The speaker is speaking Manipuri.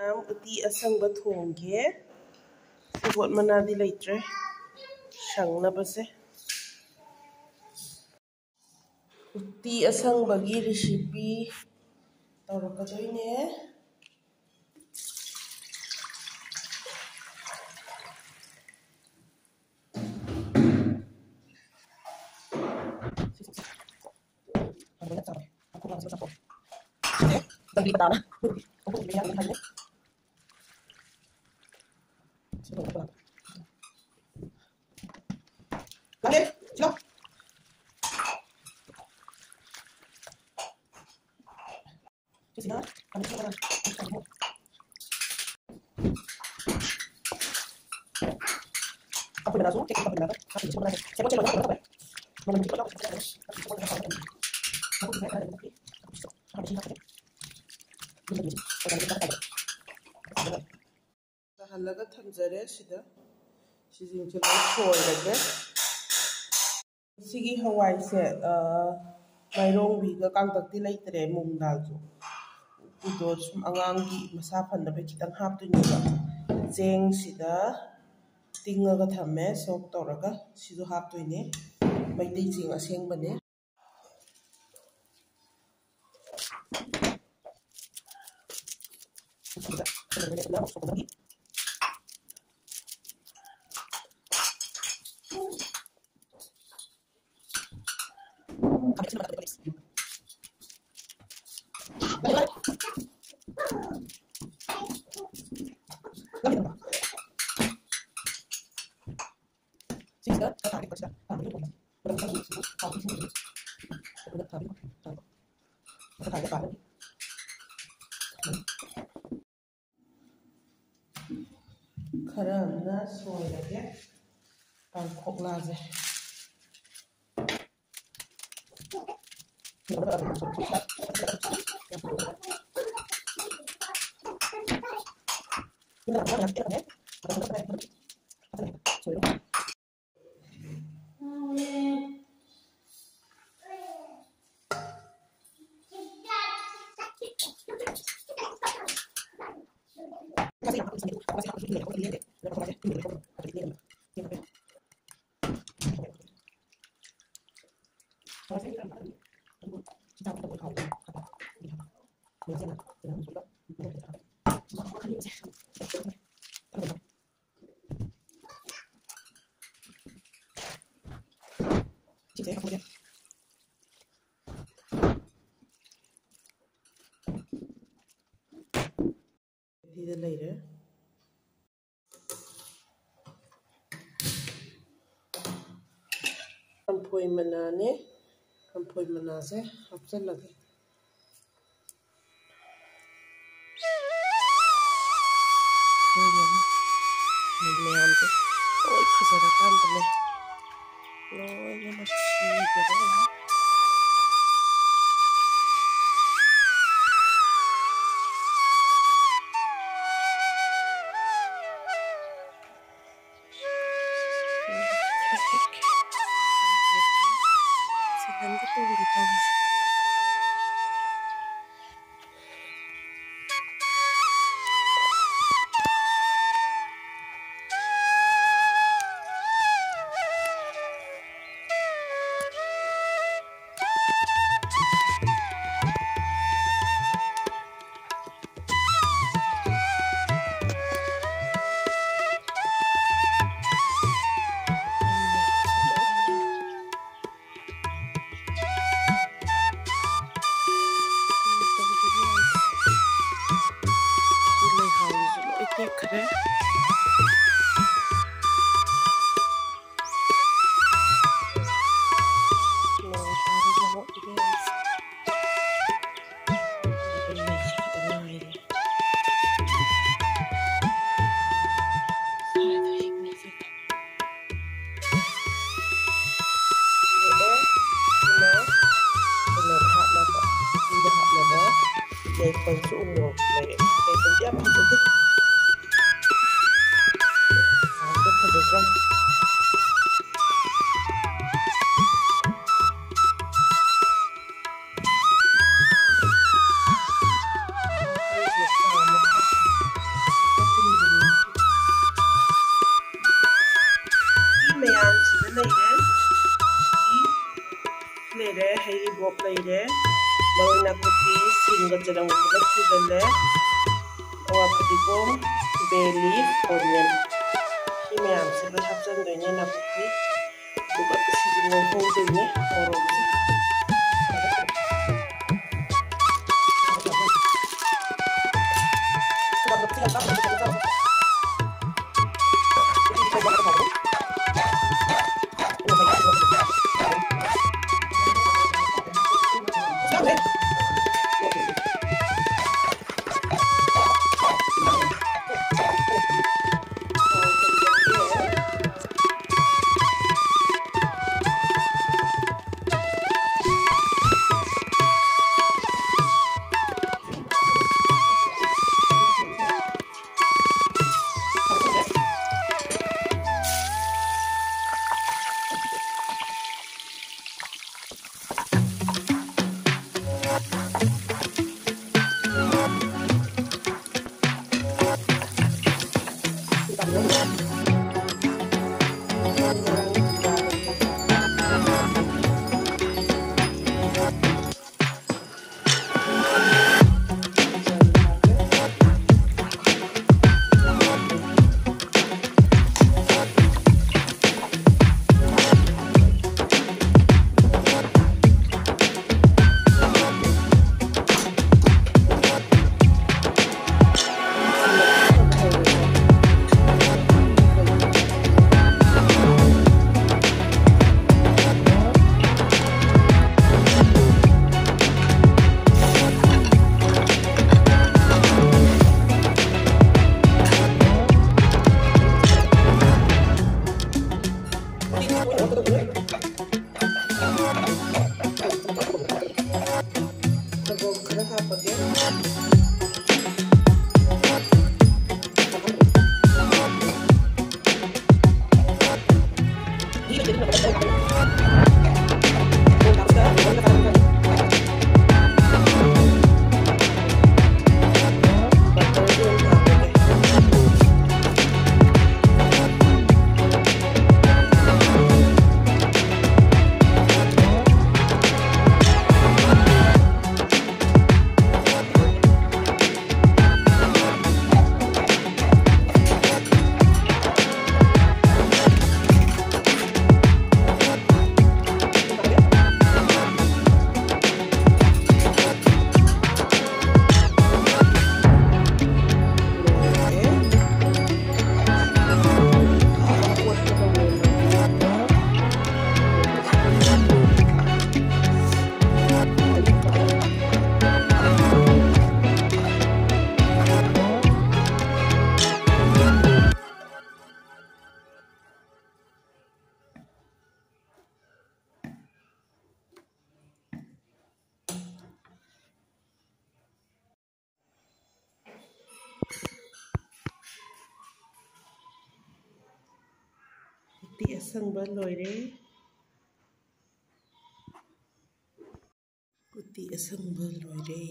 uti asangba thongge sebot manadi leitre shangnabase uti asangbagi recipe tawrakadoine halaga thamjare sida sijingche loi soirage sigi hawai se mairong bi ga kangtakti leitre mung dal jo udo sum angangi masa phanda be kitang hap tu ni ba jeng sida tinga ga thame sok toraga sidu hap tu ni mai dei jing aseng bane khara amna soirage pangkhoklaje Tida leire kampoi manane kampoi manase hapchalage meyam se oi khazara kan tane loy na chi gare kare लेरे हरी बोप लेरे मरोई नाकुपी सिंगा जरंग पुलक सुजले अवा फुदिगोम बेली ओनियन हि मैम से लो हपचन दोइने नाकुपी दुगा सिजिनो हो दोइने मोरोसे Kuti asangba loire. Kuti asangba loire.